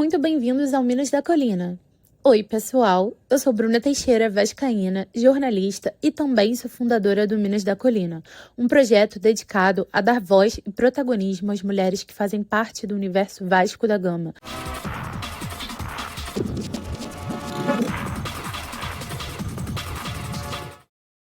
muito bem-vindos ao Minas da Colina. Oi, pessoal, eu sou Bruna Teixeira, vascaína, jornalista e também sou fundadora do Minas da Colina, um projeto dedicado a dar voz e protagonismo às mulheres que fazem parte do universo Vasco da Gama.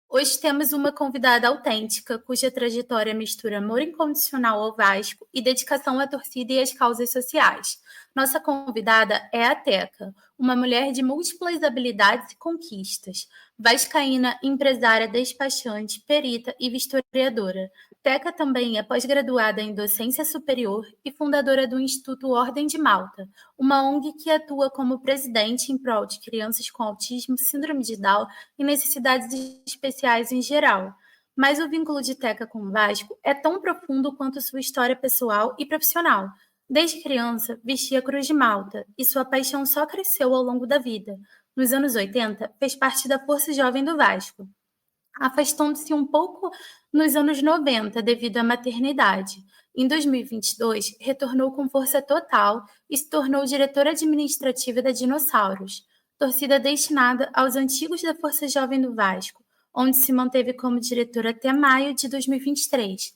Hoje temos uma convidada autêntica, cuja trajetória mistura amor incondicional ao Vasco e dedicação à torcida e às causas sociais. Nossa convidada é a Teca, uma mulher de múltiplas habilidades e conquistas. Vascaína, empresária despachante, perita e vistoriadora. Teca também é pós-graduada em docência superior e fundadora do Instituto Ordem de Malta, uma ONG que atua como presidente em prol de crianças com autismo, síndrome de Down e necessidades especiais em geral. Mas o vínculo de Teca com o Vasco é tão profundo quanto sua história pessoal e profissional. Desde criança, vestia a Cruz de Malta e sua paixão só cresceu ao longo da vida. Nos anos 80, fez parte da Força Jovem do Vasco, afastando-se um pouco nos anos 90 devido à maternidade. Em 2022, retornou com força total e se tornou diretora administrativa da Dinossauros, torcida destinada aos antigos da Força Jovem do Vasco, onde se manteve como diretora até maio de 2023.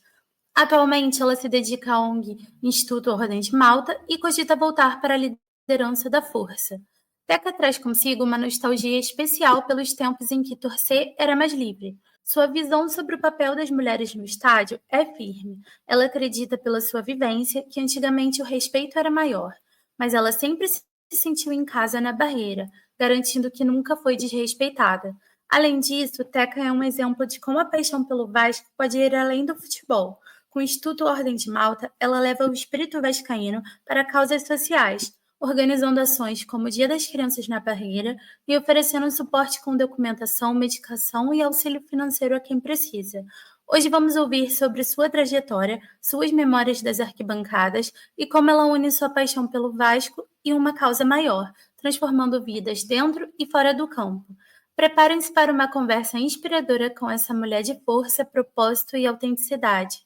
Atualmente, ela se dedica à ONG Instituto Ordem de Malta e cogita voltar para a liderança da força. Teca traz consigo uma nostalgia especial pelos tempos em que torcer era mais livre. Sua visão sobre o papel das mulheres no estádio é firme. Ela acredita pela sua vivência que antigamente o respeito era maior, mas ela sempre se sentiu em casa na barreira, garantindo que nunca foi desrespeitada. Além disso, Teca é um exemplo de como a paixão pelo Vasco pode ir além do futebol. Com o Instituto Ordem de Malta, ela leva o espírito vascaíno para causas sociais, organizando ações como o Dia das Crianças na Barreira e oferecendo suporte com documentação, medicação e auxílio financeiro a quem precisa. Hoje vamos ouvir sobre sua trajetória, suas memórias das arquibancadas e como ela une sua paixão pelo Vasco e uma causa maior, transformando vidas dentro e fora do campo. Preparem-se para uma conversa inspiradora com essa mulher de força, propósito e autenticidade.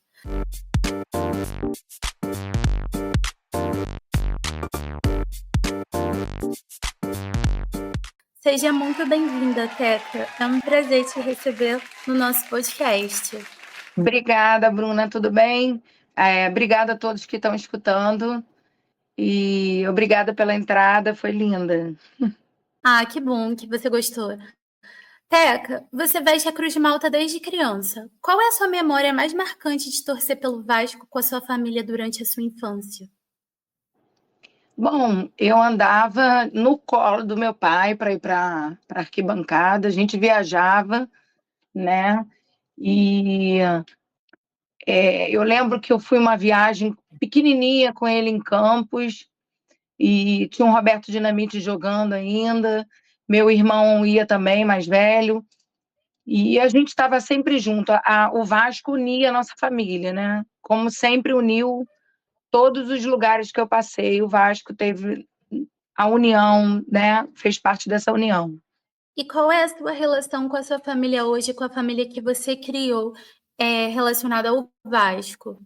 Seja muito bem-vinda, Teca. É um prazer te receber no nosso podcast. Obrigada, Bruna. Tudo bem? Obrigada a todos que estão escutando. E obrigada pela entrada, foi linda. Ah, que bom que você gostou. Teca, você veste a Cruz de Malta desde criança. Qual é a sua memória mais marcante de torcer pelo Vasco com a sua família durante a sua infância? Bom, eu andava no colo do meu pai para ir para a arquibancada, a gente viajava, né? E eu lembro que eu fui uma viagem pequenininha com ele em Campos, e tinha um Roberto Dinamite jogando ainda, meu irmão ia também, mais velho, e a gente estava sempre junto. O Vasco unia a nossa família, né? Como sempre uniu todos os lugares que eu passei, o Vasco teve a união, né? Fez parte dessa união. E qual é a sua relação com a sua família hoje, com a família que você criou, relacionada ao Vasco?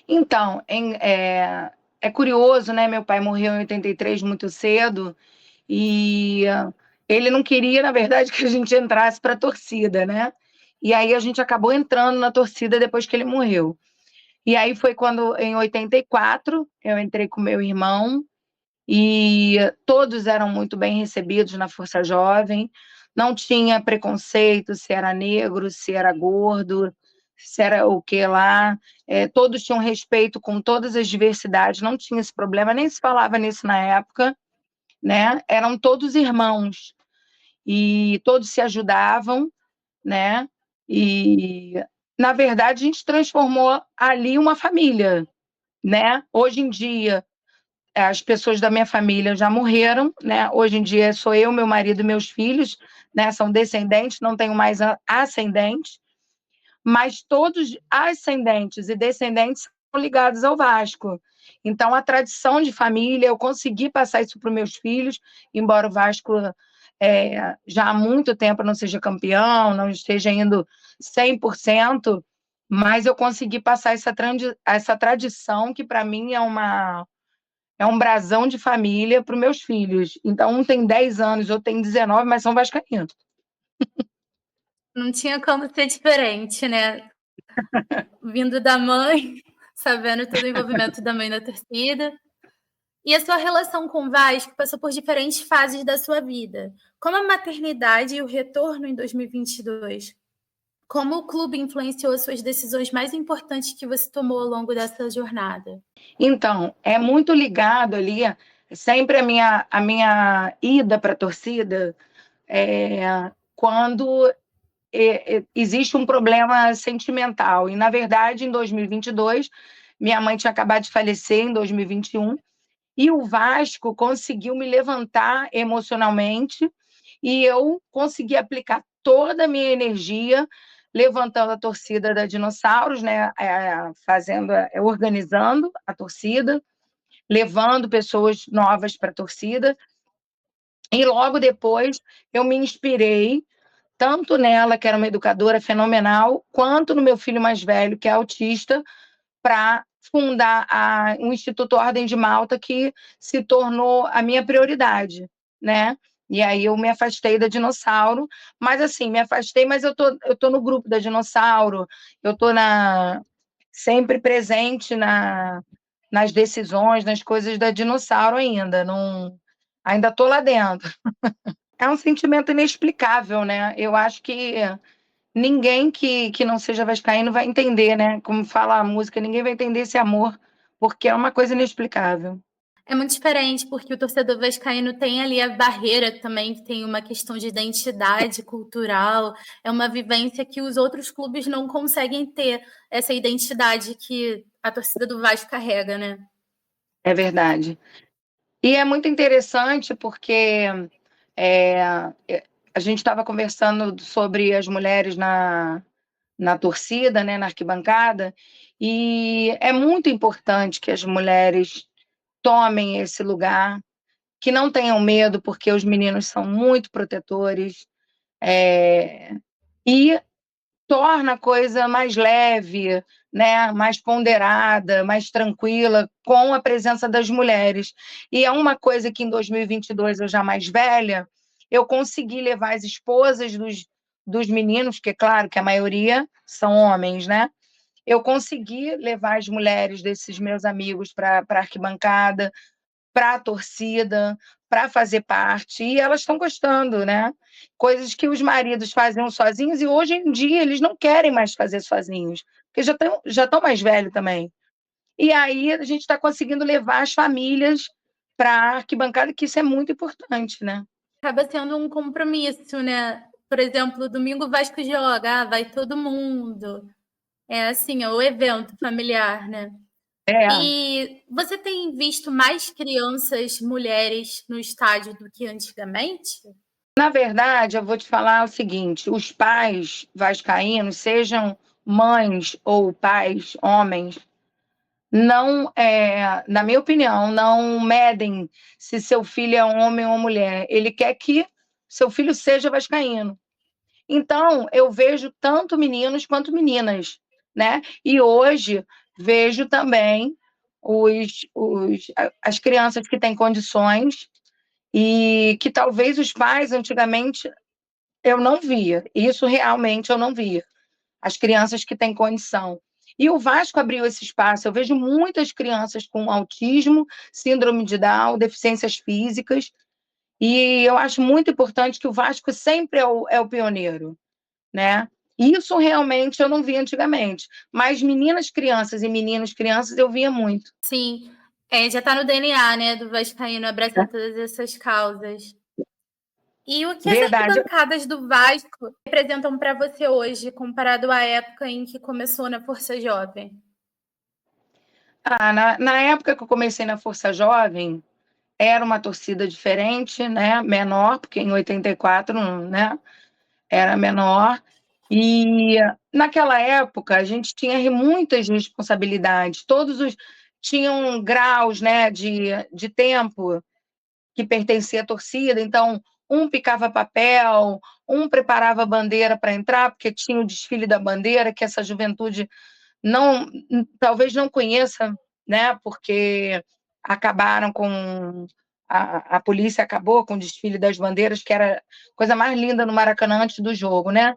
Então, é curioso, né? Meu pai morreu em 83, muito cedo, e ele não queria, na verdade, que a gente entrasse para a torcida, né? E aí a gente acabou entrando na torcida depois que ele morreu. E aí foi quando, em 84, eu entrei com meu irmão, e todos eram muito bem recebidos na Força Jovem, não tinha preconceito se era negro, se era gordo, se era o que lá, todos tinham respeito com todas as diversidades, não tinha esse problema, nem se falava nisso na época, né? Eram todos irmãos, e todos se ajudavam, né? E, na verdade, a gente transformou ali uma família, né? Hoje em dia, as pessoas da minha família já morreram, né? Hoje em dia sou eu, meu marido e meus filhos, né? São descendentes, não tenho mais ascendentes, mas todos ascendentes e descendentes são ligados ao Vasco. Então, a tradição de família, eu consegui passar isso para os meus filhos, embora o Vasco já há muito tempo não seja campeão, não esteja indo 100%, mas eu consegui passar essa tradição que, para mim, é é um brasão de família para os meus filhos. Então, um tem 10 anos, outro tem 19, mas são vascaínos. Não tinha como ser diferente, né? Vindo da mãe, sabendo todo o envolvimento da mãe na torcida. E a sua relação com o Vasco passou por diferentes fases da sua vida, como a maternidade e o retorno em 2022. Como o clube influenciou as suas decisões mais importantes que você tomou ao longo dessa jornada? Então, é muito ligado ali, sempre a minha ida para a torcida, quando existe um problema sentimental. E, na verdade, em 2022, minha mãe tinha acabado de falecer em 2021, e o Vasco conseguiu me levantar emocionalmente, e eu consegui aplicar toda a minha energia levantando a torcida da Dinossauros, né? Organizando a torcida, levando pessoas novas para a torcida. E logo depois eu me inspirei tanto nela, que era uma educadora fenomenal, quanto no meu filho mais velho, que é autista, para fundar um Instituto Ordem de Malta, que se tornou a minha prioridade, né? E aí eu me afastei da Dinossauro, mas assim, me afastei, mas eu tô no grupo da Dinossauro, eu tô sempre presente nas decisões, nas coisas da Dinossauro ainda, não, ainda tô lá dentro. É um sentimento inexplicável, né? Eu acho que ninguém que não seja vascaíno vai entender, né? Como fala a música, ninguém vai entender esse amor, porque é uma coisa inexplicável. É muito diferente, porque o torcedor vascaíno tem ali a barreira também, que tem uma questão de identidade cultural, é uma vivência que os outros clubes não conseguem ter, essa identidade que a torcida do Vasco carrega, né? É verdade. E é muito interessante porque é, a gente estava conversando sobre as mulheres na torcida, né, na arquibancada, e é muito importante que as mulheres tomem esse lugar, que não tenham medo, porque os meninos são muito protetores, e torna a coisa mais leve, né, mais ponderada, mais tranquila, com a presença das mulheres. E é uma coisa que em 2022, eu já mais velha, eu consegui levar as esposas dos meninos, que é claro que a maioria são homens, né? Eu consegui levar as mulheres desses meus amigos para a arquibancada, para a torcida, para fazer parte, e elas estão gostando, né? Coisas que os maridos faziam sozinhos e hoje em dia eles não querem mais fazer sozinhos, porque já estão mais velhos também. E aí a gente está conseguindo levar as famílias para a arquibancada, que isso é muito importante, né? Acaba sendo um compromisso, né? Por exemplo, domingo o Vasco joga, vai todo mundo. É assim, é o evento familiar, né? É, E você tem visto mais crianças, mulheres no estádio do que antigamente? na verdade, eu vou te falar o seguinte: os pais vascaínos, sejam mães ou pais, homens, não, na minha opinião, não medem se seu filho é homem ou mulher. Ele quer que seu filho seja vascaíno. Então, eu vejo tanto meninos quanto meninas, né? E hoje vejo também as crianças que têm condições e que talvez os pais antigamente eu não via. Isso realmente eu não via. As crianças que têm condição. E o Vasco abriu esse espaço. Eu vejo muitas crianças com autismo, síndrome de Down, deficiências físicas, e eu acho muito importante que o Vasco sempre é o pioneiro, né? Isso realmente eu não via antigamente, mas meninas crianças e meninos crianças eu via muito. Sim, já está no DNA, né, do vascaíno abraçar todas essas causas. E o que as Verdade. arquibancadas do Vasco representam para você hoje, comparado à época em que começou na Força Jovem? Na época que eu comecei na Força Jovem, era uma torcida diferente, né? Menor, porque em 84, né? Era menor. E naquela época a gente tinha muitas responsabilidades, tinham graus, né, de tempo que pertencia à torcida, então um picava papel, um preparava a bandeira para entrar, porque tinha o desfile da bandeira, que essa juventude não, talvez não conheça, né, porque acabaram com... A polícia acabou com o desfile das bandeiras, que era a coisa mais linda no Maracanã antes do jogo, né?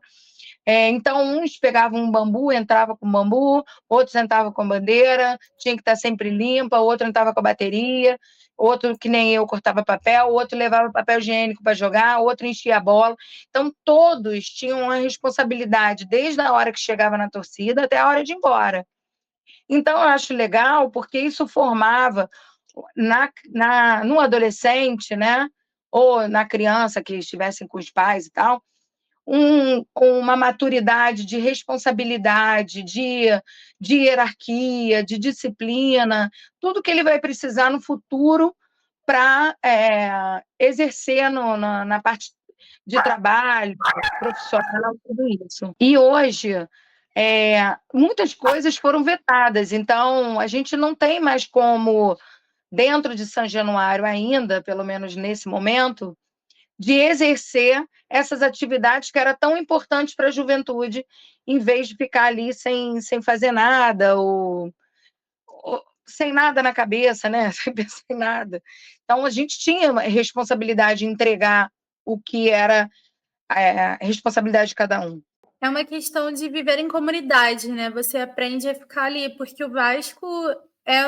Então, uns pegavam um bambu, entrava com bambu, outros entravam com bandeira, tinha que estar sempre limpa, outro entrava com a bateria, outro, que nem eu, cortava papel, outro levava papel higiênico para jogar, outro enchia a bola. Então, todos tinham uma responsabilidade, desde a hora que chegava na torcida até a hora de ir embora. Então, eu acho legal, porque isso formava no adolescente, né? Ou na criança que estivessem com os pais e tal, uma maturidade de responsabilidade, de hierarquia, de disciplina, tudo que ele vai precisar no futuro para exercer na parte de trabalho, profissional, tudo isso. E hoje, muitas coisas foram vetadas, então a gente não tem mais como, dentro de São Januário ainda, pelo menos nesse momento, de exercer essas atividades que eram tão importantes para a juventude, em vez de ficar ali sem fazer nada, ou sem nada na cabeça, né? Sem pensar em nada. Então, a gente tinha a responsabilidade de entregar o que era a responsabilidade de cada um. É uma questão de viver em comunidade, né? Você aprende a ficar ali, porque o Vasco é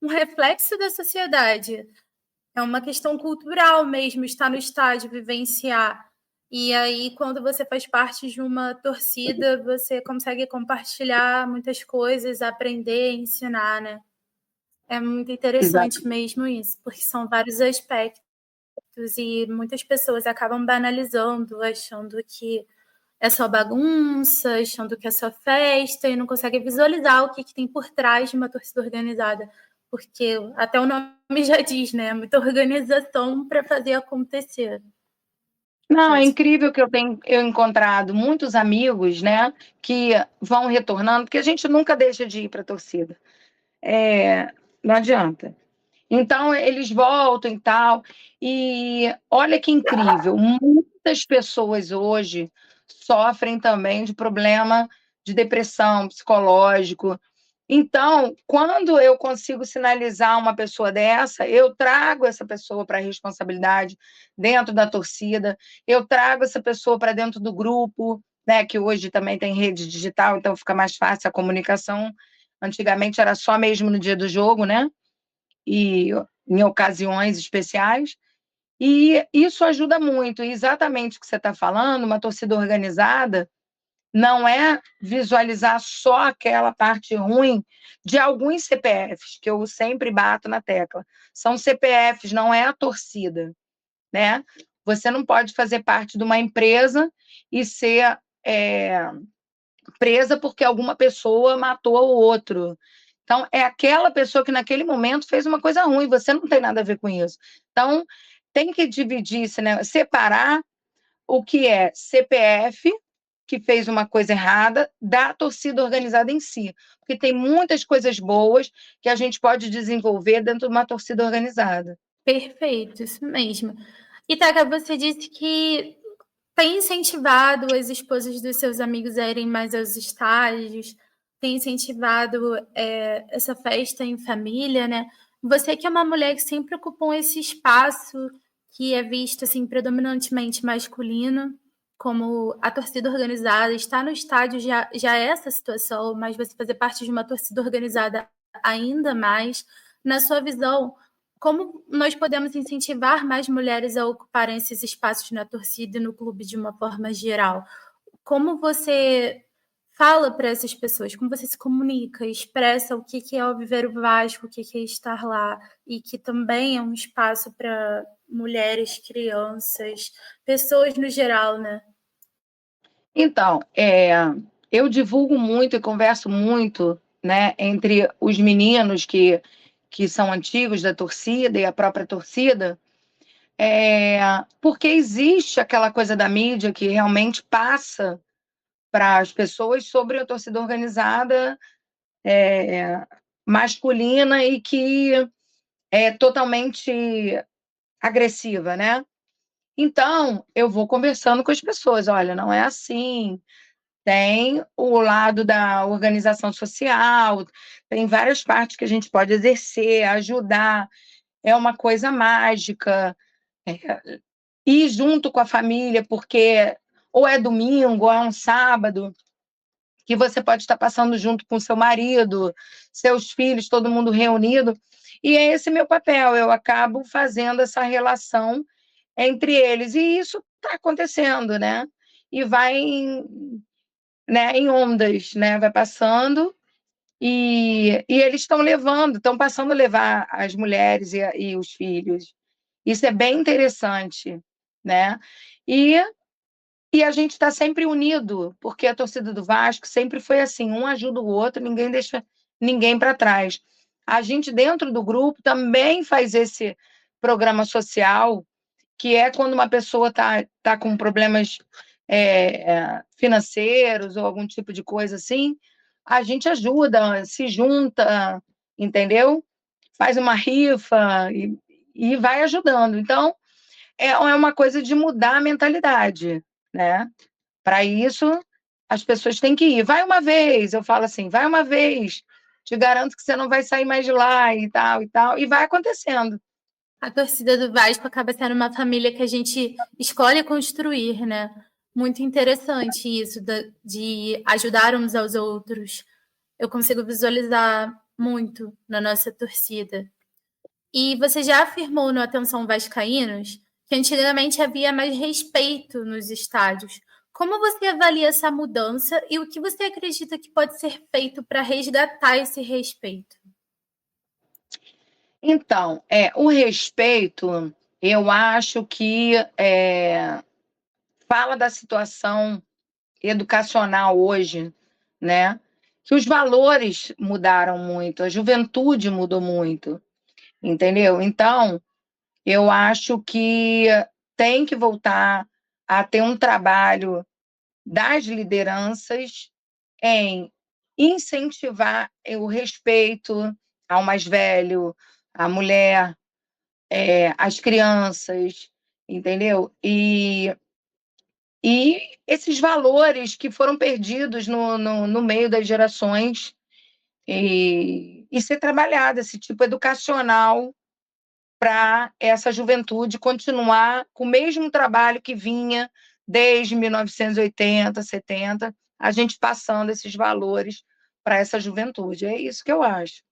um reflexo da sociedade. É uma questão cultural mesmo, estar no estádio, vivenciar. E aí, quando você faz parte de uma torcida, você consegue compartilhar muitas coisas, aprender, ensinar, né? É muito interessante Exato. mesmo isso, porque são vários aspectos e muitas pessoas acabam banalizando, achando que é só bagunça, achando que é só festa e não consegue visualizar o que tem por trás de uma torcida organizada, porque até o nome já diz, né? Muita organização para fazer acontecer. Não, é incrível que eu tenho encontrado muitos amigos, né, que vão retornando, porque a gente nunca deixa de ir para a torcida. Não adianta. Então, eles voltam e tal. E olha que incrível, muitas pessoas hoje sofrem também de problema de depressão psicológico. Então, quando eu consigo sinalizar uma pessoa dessa, eu trago essa pessoa para a responsabilidade dentro da torcida, eu trago essa pessoa para dentro do grupo, né, que hoje também tem rede digital, então fica mais fácil a comunicação. Antigamente era só mesmo no dia do jogo, né? E em ocasiões especiais, e isso ajuda muito. E exatamente o que você está falando, uma torcida organizada não é visualizar só aquela parte ruim de alguns CPFs, que eu sempre bato na tecla. São CPFs, não é a torcida, né? Você não pode fazer parte de uma empresa e ser presa porque alguma pessoa matou o outro. Então, é aquela pessoa que naquele momento fez uma coisa ruim, você não tem nada a ver com isso. Então, tem que dividir, né? Separar o que é CPF, que fez uma coisa errada, da torcida organizada em si. Porque tem muitas coisas boas que a gente pode desenvolver dentro de uma torcida organizada. Perfeito, isso mesmo. E, Taka, você disse que tem incentivado as esposas dos seus amigos a irem mais aos estágios, tem incentivado essa festa em família, né? Você que é uma mulher que sempre ocupou esse espaço que é visto assim predominantemente masculino, como a torcida organizada, estar no estádio já é essa situação, mas você fazer parte de uma torcida organizada ainda mais, na sua visão, como nós podemos incentivar mais mulheres a ocuparem esses espaços na torcida e no clube de uma forma geral? Como você fala para essas pessoas? Como você se comunica, expressa o que é o Viver o Vasco, o que é estar lá, e que também é um espaço para mulheres, crianças, pessoas no geral, né? Então, eu divulgo muito e converso muito, né, entre os meninos que são antigos da torcida e a própria torcida, porque existe aquela coisa da mídia que realmente passa para as pessoas sobre a torcida organizada masculina e que é totalmente agressiva, né? Então, eu vou conversando com as pessoas, olha, não é assim, Tem o lado da organização social, tem várias partes que a gente pode exercer, ajudar, é uma coisa mágica, ir junto com a família, porque ou é domingo, ou é um sábado, que você pode estar passando junto com seu marido, seus filhos, todo mundo reunido, e é esse meu papel, eu acabo fazendo essa relação entre eles, e isso está acontecendo, né? E vai em ondas, né? Vai passando, e eles estão levando, estão passando a levar as mulheres e os filhos. Isso é bem interessante, né? E, e a gente está sempre unido, porque a torcida do Vasco sempre foi assim, um ajuda o outro, ninguém deixa ninguém para trás. A gente, dentro do grupo, também faz esse programa social, que é quando uma pessoa tá com problemas financeiros ou algum tipo de coisa assim, a gente ajuda, se junta, entendeu? Faz uma rifa e vai ajudando. Então, é uma coisa de mudar a mentalidade, né? Para isso, as pessoas têm que ir. Vai uma vez, eu falo assim, vai uma vez, te garanto que você não vai sair mais de lá e tal, e vai acontecendo. A torcida do Vasco acaba sendo uma família que a gente escolhe construir, né? Muito interessante isso de ajudar uns aos outros. Eu consigo visualizar muito na nossa torcida. E você já afirmou no Atenção Vascaínos que antigamente havia mais respeito nos estádios. Como você avalia essa mudança e o que você acredita que pode ser feito para resgatar esse respeito? Então, o respeito, eu acho que fala da situação educacional hoje, né? Que os valores mudaram muito, a juventude mudou muito, entendeu? Então, eu acho que tem que voltar a ter um trabalho das lideranças em incentivar o respeito ao mais velho, à mulher, às crianças, entendeu? E esses valores que foram perdidos no meio das gerações e ser trabalhado esse tipo educacional para essa juventude continuar com o mesmo trabalho que vinha desde 1980, 70, a gente passando esses valores para essa juventude. É isso que eu acho.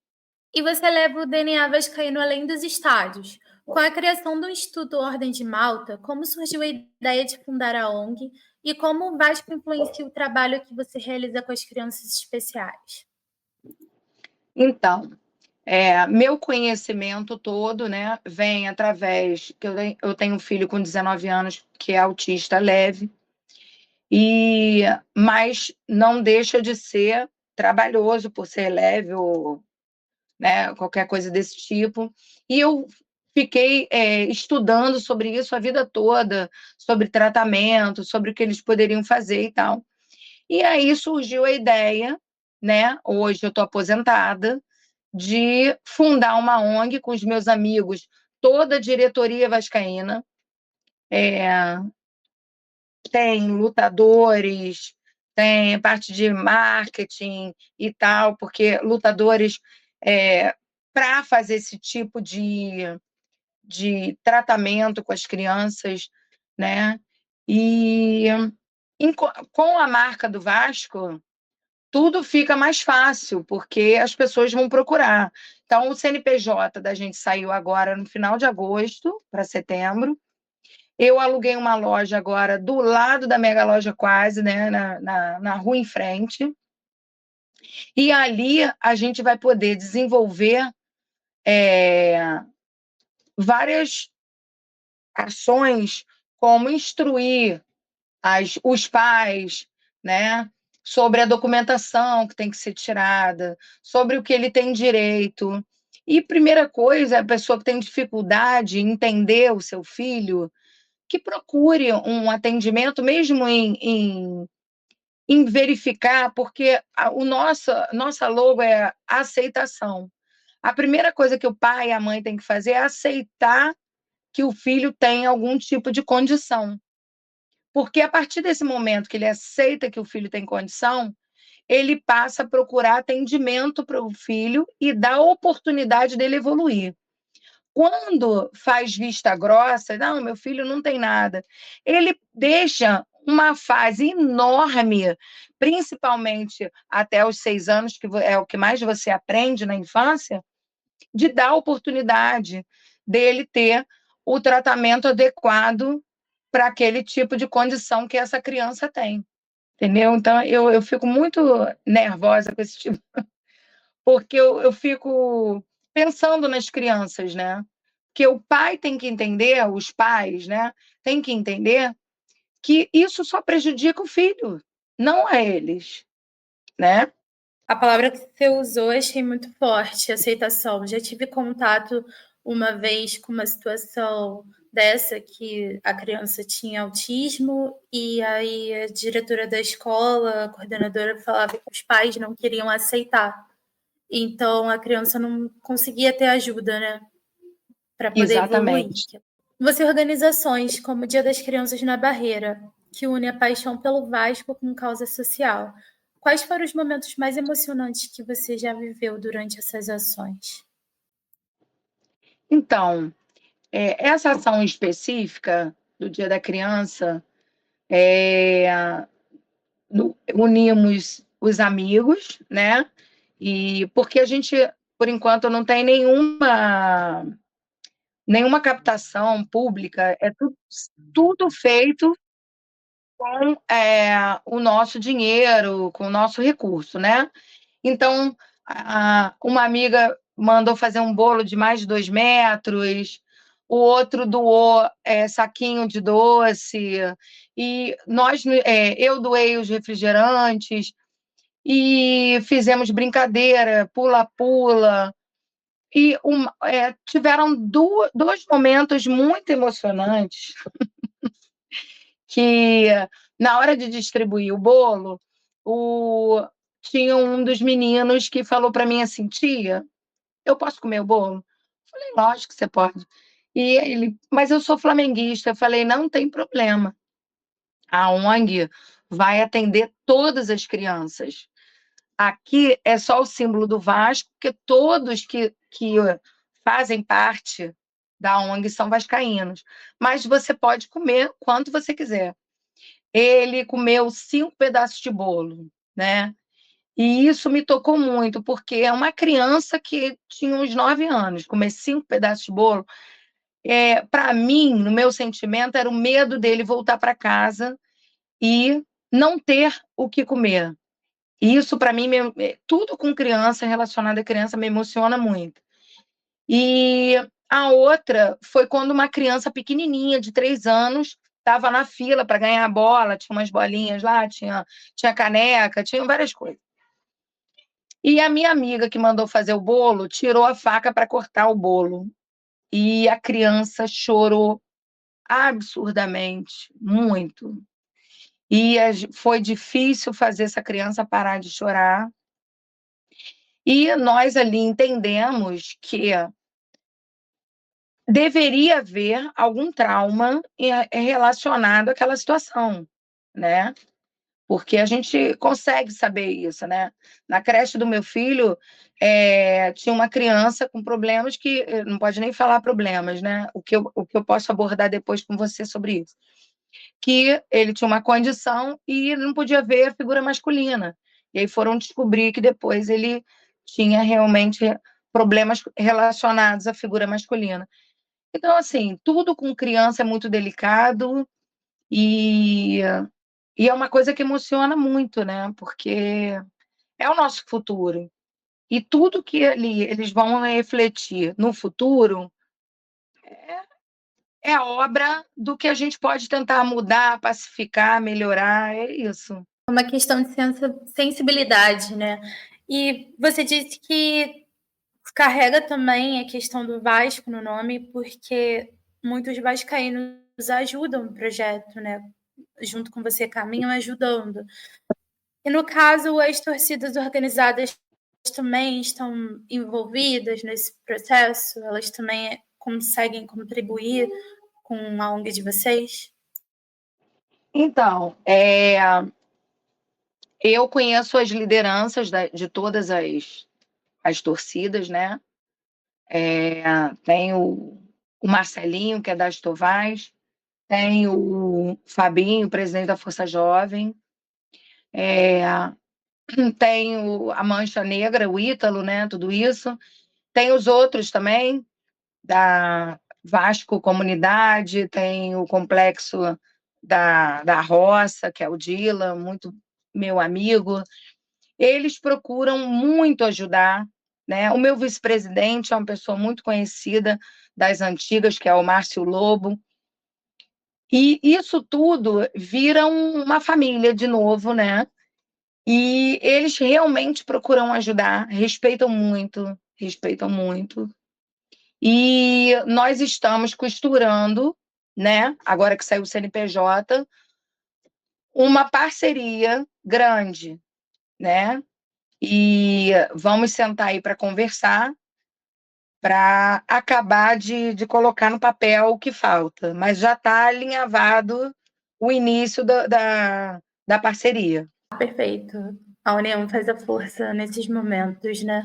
E você leva o DNA vascaíno além dos estádios. Com a criação do Instituto Ordem de Malta, como surgiu a ideia de fundar a ONG e como o Vasco influencia o trabalho que você realiza com as crianças especiais? Então, meu conhecimento todo, né, vem através que eu tenho um filho com 19 anos que é autista leve, mas não deixa de ser trabalhoso por ser leve ou, né, qualquer coisa desse tipo. E eu fiquei estudando sobre isso a vida toda, sobre tratamento, sobre o que eles poderiam fazer e tal. E aí surgiu a ideia, né? Hoje eu estou aposentada, de fundar uma ONG com os meus amigos, toda a diretoria vascaína. Tem lutadores, tem parte de marketing e tal, porque lutadores, para fazer esse tipo de tratamento com as crianças, né? E com a marca do Vasco, tudo fica mais fácil, porque as pessoas vão procurar. Então, o CNPJ da gente saiu agora no final de agosto para setembro. Eu aluguei uma loja agora do lado da Mega Loja quase, né, na rua em frente. E ali a gente vai poder desenvolver várias ações, como instruir os pais, né, sobre a documentação que tem que ser tirada, sobre o que ele tem direito. E primeira coisa, a pessoa que tem dificuldade em entender o seu filho, que procure um atendimento, mesmo em verificar, porque nossa logo é aceitação. A primeira coisa que o pai e a mãe têm que fazer é aceitar que o filho tem algum tipo de condição. Porque a partir desse momento que ele aceita que o filho tem condição, ele passa a procurar atendimento para o filho e dá a oportunidade dele evoluir. Quando faz vista grossa, não, meu filho não tem nada, ele deixa uma fase enorme, principalmente até os 6 anos, que é o que mais você aprende na infância, de dar a oportunidade dele ter o tratamento adequado para aquele tipo de condição que essa criança tem. Entendeu? Então, eu fico muito nervosa com esse tipo, porque eu fico pensando nas crianças, né? Que o pai tem que entender, os pais, né? Tem que entender que isso só prejudica o filho, não a eles, né? A palavra que você usou eu achei muito forte, aceitação. Já tive contato uma vez com uma situação dessa que a criança tinha autismo e aí a diretora da escola, a coordenadora falava que os pais não queriam aceitar. Então a criança não conseguia ter ajuda, né, para poder evoluir. Exatamente. Você organiza ações como o Dia das Crianças na Barreira, que une a paixão pelo Vasco com causa social. Quais foram os momentos mais emocionantes que você já viveu durante essas ações? Então, essa ação específica do Dia da Criança, unimos os amigos, né? E porque a gente, por enquanto, não tem nenhuma captação pública, é tudo feito com o nosso dinheiro, com o nosso recurso, né? Então, uma amiga mandou fazer um bolo de mais de 2 metros, o outro doou saquinho de doce, e eu doei os refrigerantes, e fizemos brincadeira, pula-pula, e tiveram dois momentos muito emocionantes que, na hora de distribuir o bolo, tinha um dos meninos que falou para mim assim: tia, eu posso comer o bolo? Eu falei: lógico que você pode. E ele, mas eu sou flamenguista. Eu falei: não tem problema. A ONG vai atender todas as crianças. Aqui é só o símbolo do Vasco, porque todos que fazem parte da ONG são vascaínos. Mas você pode comer quanto você quiser. Ele comeu 5 pedaços de bolo, né? E isso me tocou muito, porque é uma criança que tinha uns 9 anos, comer 5 pedaços de bolo, para mim, no meu sentimento, era o medo dele voltar para casa e não ter o que comer. E isso, para mim, tudo com criança, relacionado à criança, me emociona muito. E a outra foi quando uma criança pequenininha, de 3 anos, estava na fila para ganhar a bola, tinha umas bolinhas lá, tinha caneca, tinha várias coisas. E a minha amiga que mandou fazer o bolo tirou a faca para cortar o bolo. E a criança chorou absurdamente, muito. E foi difícil fazer essa criança parar de chorar. E nós ali entendemos que deveria haver algum trauma relacionado àquela situação, né? Porque a gente consegue saber isso, né? Na creche do meu filho, tinha uma criança com problemas que não pode nem falar problemas, né? O que eu posso abordar depois com você sobre isso. Que ele tinha uma condição e não podia ver a figura masculina. E aí foram descobrir que depois ele tinha realmente problemas relacionados à figura masculina. Então, assim, tudo com criança é muito delicado e é uma coisa que emociona muito, né? Porque é o nosso futuro. E tudo que ali eles vão refletir no futuro é obra do que a gente pode tentar mudar, pacificar, melhorar. É isso. Uma questão de sensibilidade, né? E você disse que carrega também a questão do Vasco no nome, porque muitos vascaínos ajudam o projeto, né? Junto com você, caminham ajudando. E no caso, as torcidas organizadas também estão envolvidas nesse processo? Elas também conseguem contribuir com a ONG de vocês? Então, eu conheço as lideranças de todas as torcidas, né? Tem o Marcelinho, que é das Tovais, tem o Fabinho, presidente da Força Jovem, tem a Mancha Negra, o Ítalo, né? Tudo isso. Tem os outros também, da Vasco Comunidade, tem o complexo da Roça, que é o Dila, muito meu amigo. Eles procuram muito ajudar, né? O meu vice-presidente é uma pessoa muito conhecida das antigas, que é o Márcio Lobo. E isso tudo vira uma família de novo, né? E eles realmente procuram ajudar, respeitam muito, respeitam muito. E nós estamos costurando, né? Agora que saiu o CNPJ, uma parceria grande, né? E vamos sentar aí para conversar, para acabar de colocar no papel o que falta, mas já está alinhavado o início da parceria. Perfeito. A união faz a força nesses momentos, né?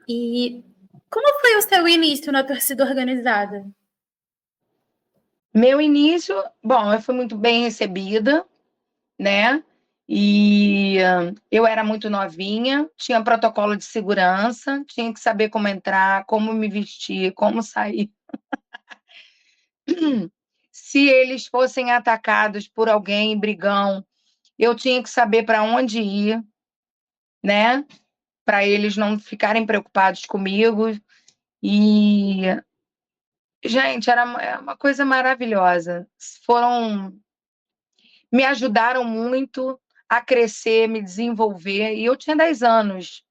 E como foi o seu início na torcida organizada? Meu início, bom, eu fui muito bem recebida, né? E eu era muito novinha, tinha protocolo de segurança, tinha que saber como entrar, como me vestir, como sair. Se eles fossem atacados por alguém, brigão, eu tinha que saber para onde ir, né? Para eles não ficarem preocupados comigo. E, gente, era uma coisa maravilhosa. Me ajudaram muito a crescer, me desenvolver. E eu tinha 10 anos.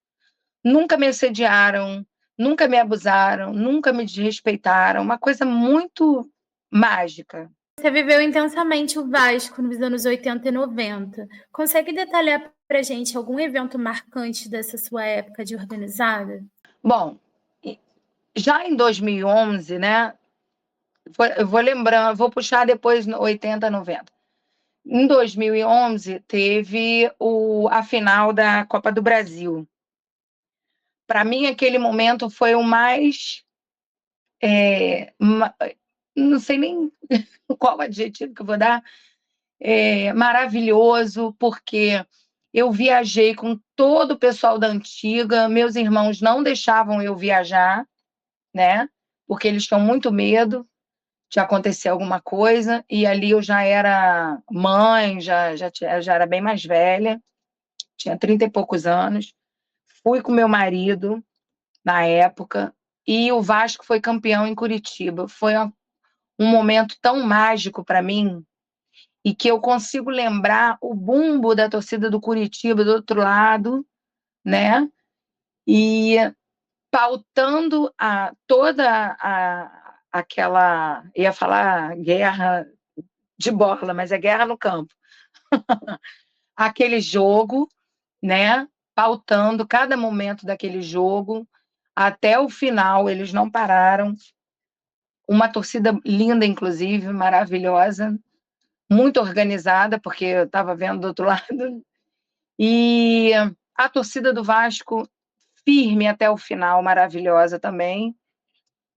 Nunca me assediaram, nunca me abusaram, nunca me desrespeitaram. Uma coisa muito mágica. Você viveu intensamente o Vasco nos anos 80 e 90. Consegue detalhar para a gente algum evento marcante dessa sua época de organizada? Bom, já em 2011, né? Eu vou lembrando, vou puxar depois 80, 90. Em 2011, teve a final da Copa do Brasil. Para mim, aquele momento foi o mais. Não sei nem qual adjetivo que eu vou dar. Maravilhoso, porque eu viajei com todo o pessoal da antiga, meus irmãos não deixavam eu viajar, né? Porque eles tinham muito medo de acontecer alguma coisa, e ali eu já era mãe, já era bem mais velha, tinha 30 e poucos anos. Fui com meu marido na época, e o Vasco foi campeão em Curitiba. Foi um momento tão mágico para mim, e que eu consigo lembrar o bumbo da torcida do Curitiba do outro lado, né? E pautando aquela, ia falar guerra de bola, mas é guerra no campo. Aquele jogo, né? Pautando cada momento daquele jogo até o final, eles não pararam. Uma torcida linda, inclusive, maravilhosa, muito organizada, porque eu estava vendo do outro lado. E a torcida do Vasco firme até o final, maravilhosa também.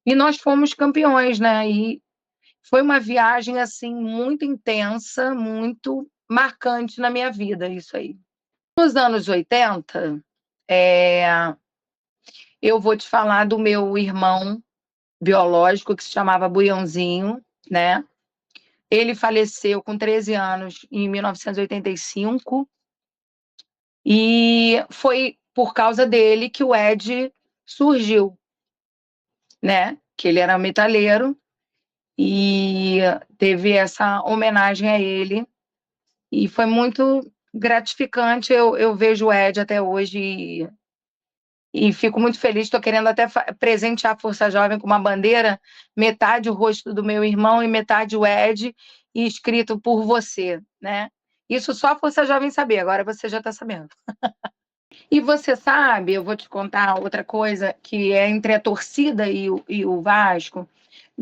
E nós fomos campeões, né? E foi uma viagem assim muito intensa, muito marcante na minha vida, isso aí. Nos anos 80, eu vou te falar do meu irmão biológico, que se chamava Buiãozinho, né? Ele faleceu com 13 anos em 1985, e foi por causa dele que o Ed surgiu, né? Que ele era metaleiro, e teve essa homenagem a ele, e foi muito gratificante. Eu vejo o Ed até hoje e fico muito feliz. Estou querendo até presentear a Força Jovem com uma bandeira, metade o rosto do meu irmão e metade o Ed, e escrito por você, né? Isso só a Força Jovem saber, agora você já está sabendo. E você sabe, eu vou te contar outra coisa, que é entre a torcida e o Vasco.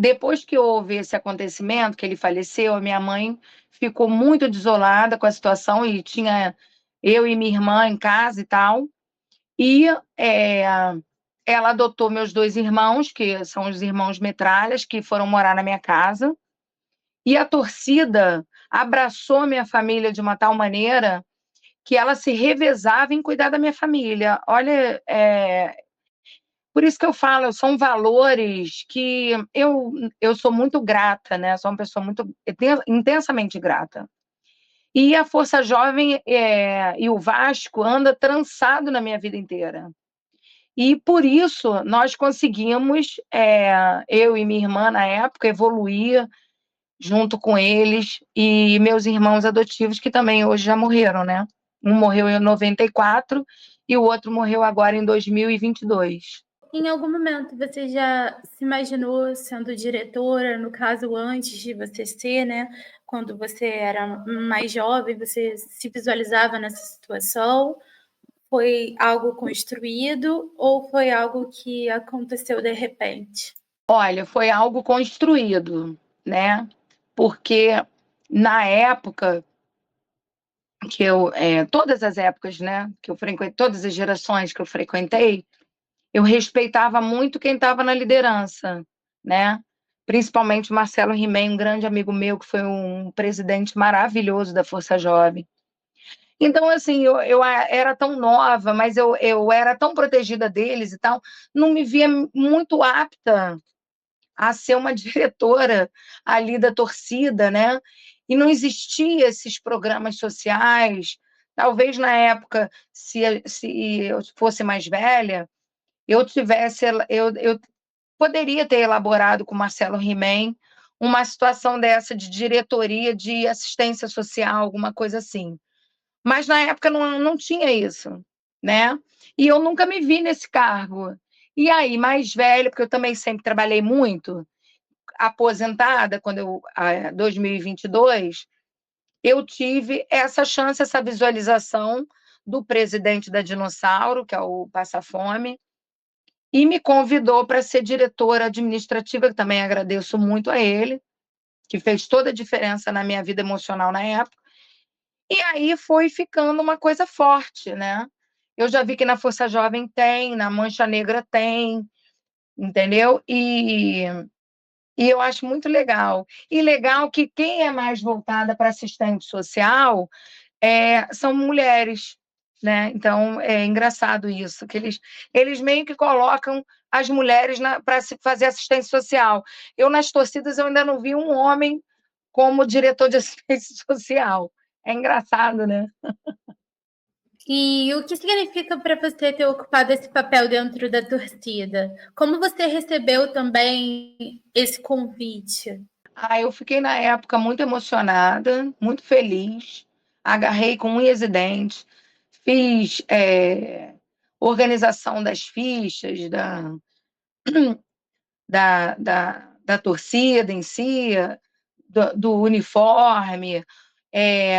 Depois que houve esse acontecimento, que ele faleceu, a minha mãe ficou muito desolada com a situação e tinha eu e minha irmã em casa e tal. E ela adotou meus 2 irmãos, que são os irmãos metralhas, que foram morar na minha casa. E a torcida abraçou minha família de uma tal maneira que ela se revezava em cuidar da minha família. Olha, por isso que eu falo, são valores que eu sou muito grata, né? Sou uma pessoa muito intensamente grata. E a Força Jovem e o Vasco anda trançado na minha vida inteira. E por isso nós conseguimos, eu e minha irmã na época, evoluir junto com eles e meus irmãos adotivos, que também hoje já morreram, né? Um morreu em 94 e o outro morreu agora em 2022. Em algum momento você já se imaginou sendo diretora, no caso, antes de você ser, né? Quando você era mais jovem, você se visualizava nessa situação? Foi algo construído ou foi algo que aconteceu de repente? Olha, foi algo construído, né? Porque na época que todas as épocas, né, que eu frequentei, todas as gerações que eu frequentei, eu respeitava muito quem estava na liderança, né? Principalmente Marcelo Rimem, um grande amigo meu, que foi um presidente maravilhoso da Força Jovem. Então, assim, eu era tão nova, mas eu era tão protegida deles e tal, não me via muito apta a ser uma diretora ali da torcida, né? E não existia esses programas sociais. Talvez na época, se eu fosse mais velha, eu poderia ter elaborado com Marcelo Rimem uma situação dessa de diretoria de assistência social, alguma coisa assim. Mas na época não tinha isso, né? E eu nunca me vi nesse cargo. E aí, mais velha, porque eu também sempre trabalhei muito, aposentada, quando 2022, eu tive essa chance, essa visualização do presidente da Dinossauro, que é o Passa Fome, e me convidou para ser diretora administrativa, que também agradeço muito a ele, que fez toda a diferença na minha vida emocional na época. E aí foi ficando uma coisa forte, né? Eu já vi que na Força Jovem tem, na Mancha Negra tem, entendeu? E eu acho muito legal. E legal que quem é mais voltada para assistente social são mulheres, né? Então é engraçado isso, que eles meio que colocam as mulheres para fazer assistência social. Eu, nas torcidas, eu ainda não vi um homem como diretor de assistência social. É engraçado, né? E o que significa para você ter ocupado esse papel dentro da torcida? Como você recebeu também esse convite? Eu fiquei na época muito emocionada, muito feliz, agarrei com unhas e dentes, fiz organização das fichas, da torcida em si, do uniforme, é,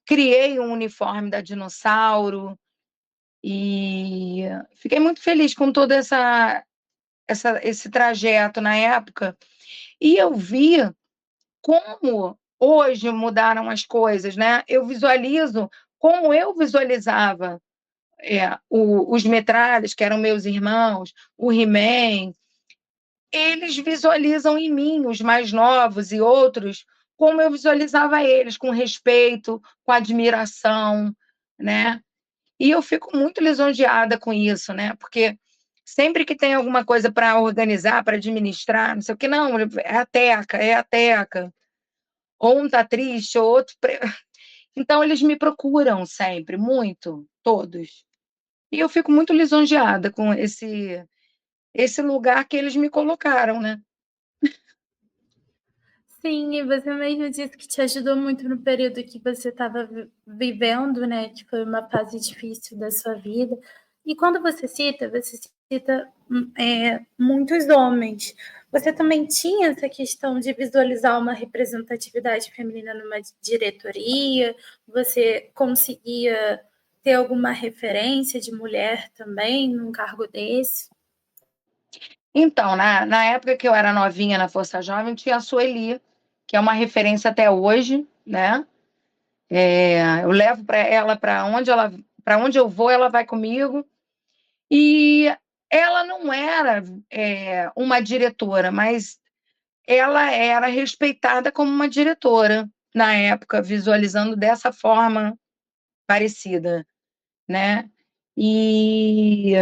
criei um uniforme da Dinossauro e fiquei muito feliz com todo esse trajeto na época. E eu vi como hoje mudaram as coisas, né? Eu visualizo como eu visualizava os metralhas, que eram meus irmãos, o He-Man, eles visualizam em mim, os mais novos e outros, como eu visualizava eles, com respeito, com admiração, né? E eu fico muito lisonjeada com isso, né? Porque sempre que tem alguma coisa para organizar, para administrar, não sei o que, não, é a Teca, é a Teca. Ou um tá triste, ou outro. Então, eles me procuram sempre, muito, todos. E eu fico muito lisonjeada com esse lugar que eles me colocaram, né? Sim, e você mesmo disse que te ajudou muito no período que você estava vivendo, né? Que foi uma fase difícil da sua vida. E quando você cita muitos homens. Você também tinha essa questão de visualizar uma representatividade feminina numa diretoria? Você conseguia ter alguma referência de mulher também num cargo desse? Então, na época que eu era novinha na Força Jovem, tinha a Sueli, que é uma referência até hoje, né? Eu levo para ela para onde eu vou, ela vai comigo. E ela não era uma diretora, mas ela era respeitada como uma diretora na época, visualizando dessa forma parecida, né? E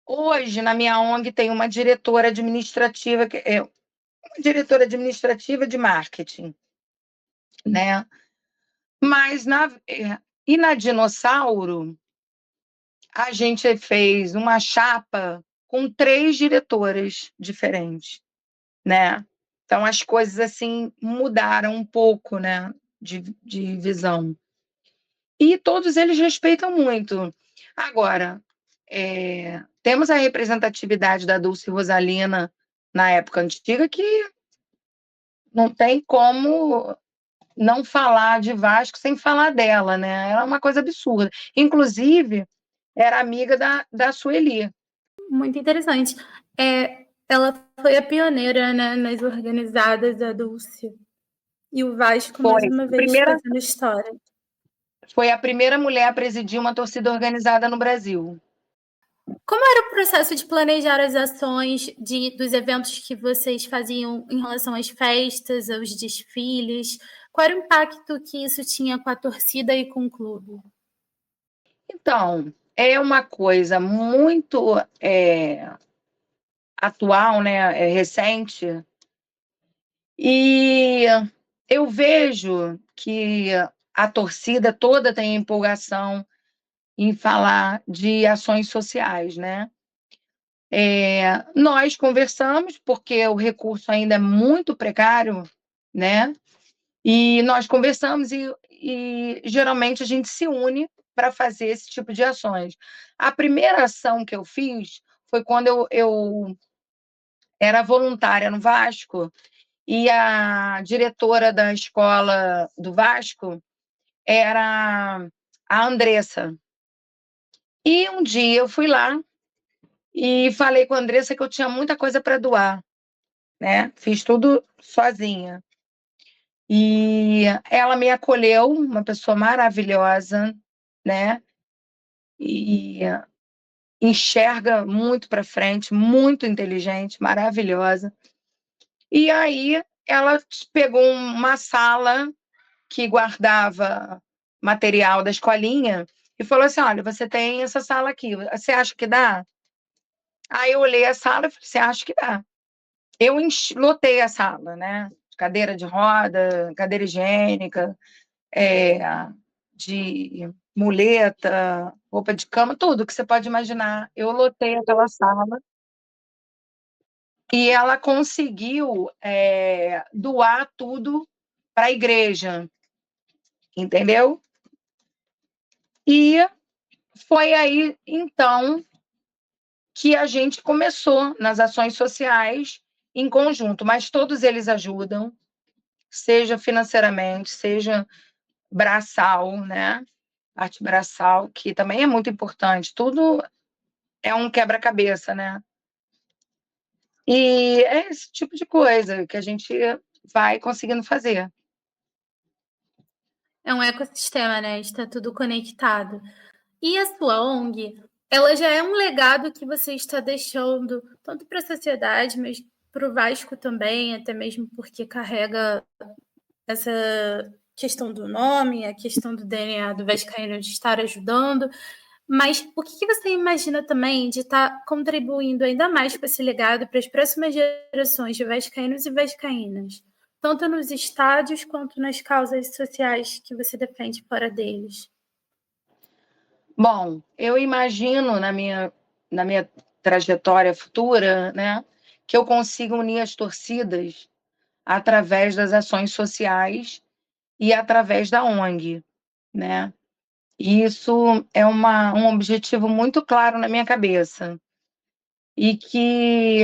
hoje, na minha ONG, tem uma diretora administrativa, que é uma diretora administrativa de marketing, né? Mas e na Dinossauro, a gente fez uma chapa com 3 diretoras diferentes, né? Então as coisas assim mudaram um pouco, né, de visão. E todos eles respeitam muito. Agora, temos a representatividade da Dulce Rosalina na época antiga, que não tem como não falar de Vasco sem falar dela, né? Era uma coisa absurda. Inclusive, era amiga da Sueli. Muito interessante. Ela foi a pioneira, né, nas organizadas da Dulce. E o Vasco, Foi mais uma a vez, primeira, fazendo história. foi a primeira mulher a presidir uma torcida organizada no Brasil. Como era o processo de planejar as ações dos eventos que vocês faziam em relação às festas, aos desfiles? Qual era o impacto que isso tinha com a torcida e com o clube? Então, é uma coisa muito atual, né? Recente, e eu vejo que a torcida toda tem empolgação em falar de ações sociais, né? Nós conversamos, porque o recurso ainda é muito precário, né? E nós conversamos e geralmente a gente se une para fazer esse tipo de ações. A primeira ação que eu fiz foi quando eu era voluntária no Vasco e a diretora da escola do Vasco era a Andressa. E um dia eu fui lá e falei com a Andressa que eu tinha muita coisa para doar, né? Fiz tudo sozinha. E ela me acolheu, uma pessoa maravilhosa, né? E enxerga muito para frente, muito inteligente, maravilhosa. E aí ela pegou uma sala que guardava material da escolinha e falou assim: olha, você tem essa sala aqui, você acha que dá? Aí eu olhei a sala e falei: você acha que dá? Eu lotei a sala, né? Cadeira de roda, cadeira higiênica, é, de muleta, roupa de cama, tudo que você pode imaginar. Eu lotei aquela sala e ela conseguiu doar tudo para a igreja, entendeu? E foi aí, então, que a gente começou nas ações sociais em conjunto, mas todos eles ajudam, seja financeiramente, seja braçal, né? Arte braçal, que também é muito importante. Tudo é um quebra-cabeça, né? E é esse tipo de coisa que a gente vai conseguindo fazer. É um ecossistema, né? Está tudo conectado. E a sua ONG, ela já é um legado que você está deixando tanto para a sociedade, mas para o Vasco também, até mesmo porque carrega essa questão do nome, a questão do DNA do Vascaíno de estar ajudando. Mas o que você imagina também de estar contribuindo ainda mais com esse legado para as próximas gerações de vascaínos e vascaínas, tanto nos estádios quanto nas causas sociais que você defende fora deles? Bom, eu imagino na minha trajetória futura, né, que eu consiga unir as torcidas através das ações sociais e através da ONG, né? E isso é um objetivo muito claro na minha cabeça. E que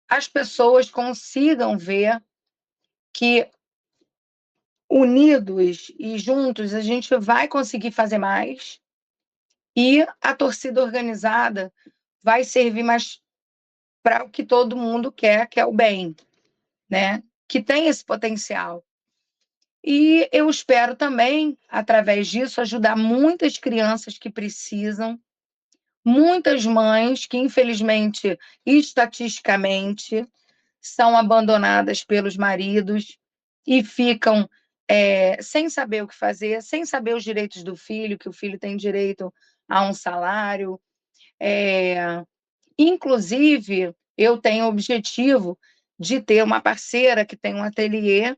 as pessoas consigam ver que unidos e juntos a gente vai conseguir fazer mais e a torcida organizada vai servir mais para o que todo mundo quer, que é o bem, né? Que tem esse potencial. E eu espero também, através disso, ajudar muitas crianças que precisam, muitas mães que, infelizmente, estatisticamente, são abandonadas pelos maridos e ficam sem saber o que fazer, sem saber os direitos do filho, que o filho tem direito a um salário. Inclusive, eu tenho o objetivo de ter uma parceira que tem um ateliê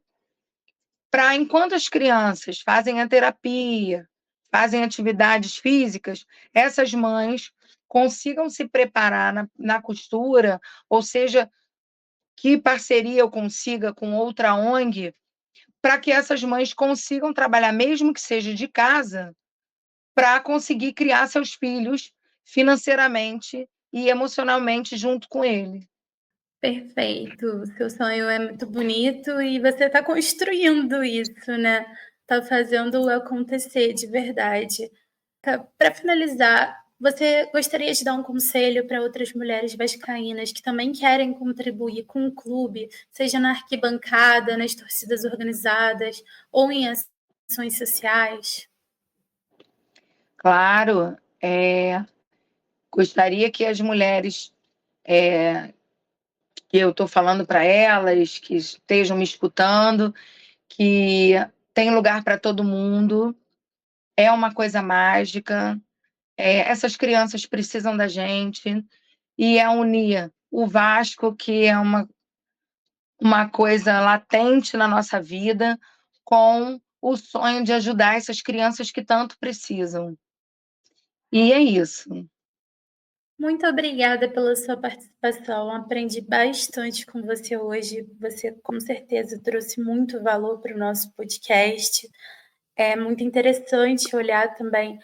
para, enquanto as crianças fazem a terapia, fazem atividades físicas, essas mães consigam se preparar na costura, ou seja, que parceria eu consiga com outra ONG, para que essas mães consigam trabalhar, mesmo que seja de casa, para conseguir criar seus filhos financeiramente e emocionalmente junto com ele. Perfeito. Seu sonho é muito bonito e você está construindo isso, né? Está fazendo acontecer de verdade. Para finalizar, você gostaria de dar um conselho para outras mulheres vascaínas que também querem contribuir com o clube, seja na arquibancada, nas torcidas organizadas ou em ações sociais? Claro, gostaria que as mulheres que eu estou falando para elas, que estejam me escutando, que tem lugar para todo mundo, é uma coisa mágica, essas crianças precisam da gente, e é unir o Vasco, que é uma coisa latente na nossa vida, com o sonho de ajudar essas crianças que tanto precisam. E é isso. Muito obrigada pela sua participação. Aprendi bastante com você hoje. Você, com certeza, trouxe muito valor para o nosso podcast. É muito interessante olhar também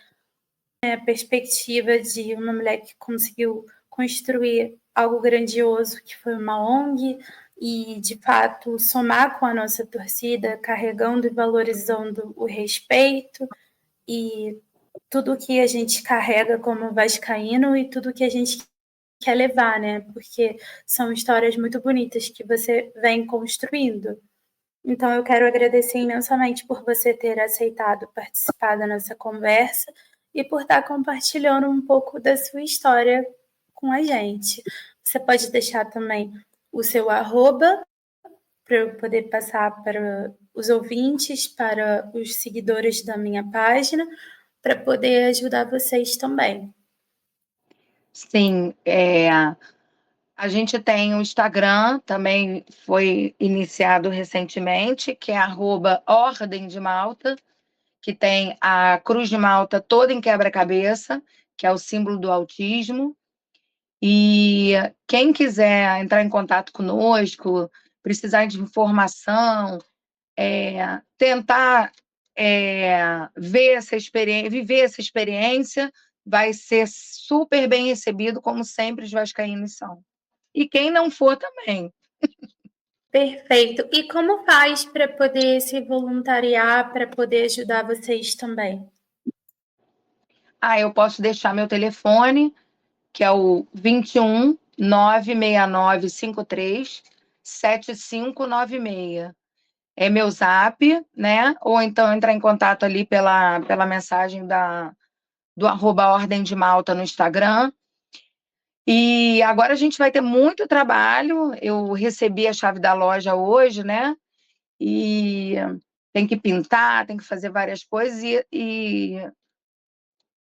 a perspectiva de uma mulher que conseguiu construir algo grandioso, que foi uma ONG, e, de fato, somar com a nossa torcida, carregando e valorizando o respeito e tudo que a gente carrega como vascaíno e tudo que a gente quer levar, né? Porque são histórias muito bonitas que você vem construindo. Então, eu quero agradecer imensamente por você ter aceitado participar da nossa conversa e por estar compartilhando um pouco da sua história com a gente. Você pode deixar também o seu arroba para eu poder passar para os ouvintes, para os seguidores da minha página, para poder ajudar vocês também. Sim, a gente tem o Instagram, também foi iniciado recentemente, que é @Ordem de Malta, que tem a Cruz de Malta toda em quebra-cabeça, que é o símbolo do autismo. E quem quiser entrar em contato conosco, precisar de informação, tentar viver essa experiência, vai ser super bem recebido, como sempre os vascaínos são. E quem não for também. Perfeito. E como faz para poder se voluntariar, para poder ajudar vocês também? Eu posso deixar meu telefone, que é o 21 96953 7596. É meu zap, né? Ou então entrar em contato ali pela mensagem do @Ordem de Malta no Instagram. E agora a gente vai ter muito trabalho. Eu recebi a chave da loja hoje, né? E tem que pintar, tem que fazer várias coisas e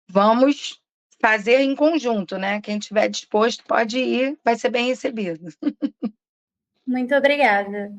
vamos fazer em conjunto, né? Quem estiver disposto pode ir, vai ser bem recebido. Muito obrigada.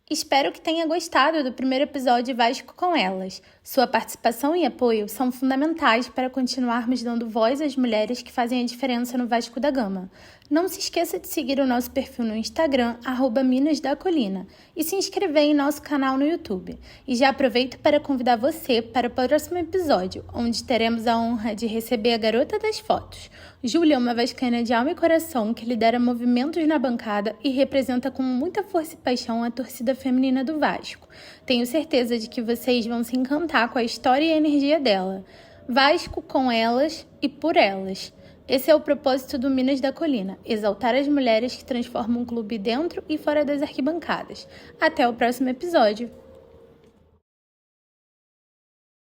Espero que tenha gostado do primeiro episódio de Vasco com Elas. Sua participação e apoio são fundamentais para continuarmos dando voz às mulheres que fazem a diferença no Vasco da Gama. Não se esqueça de seguir o nosso perfil no Instagram, @MinasDaColina, e se inscrever em nosso canal no YouTube. E já aproveito para convidar você para o próximo episódio, onde teremos a honra de receber a garota das fotos. Júlia é uma vascaína de alma e coração que lidera movimentos na bancada e representa com muita força e paixão a torcida feminina do Vasco. Tenho certeza de que vocês vão se encantar com a história e a energia dela. Vasco com elas e por elas. Esse é o propósito do Minas da Colina, exaltar as mulheres que transformam o clube dentro e fora das arquibancadas. Até o próximo episódio!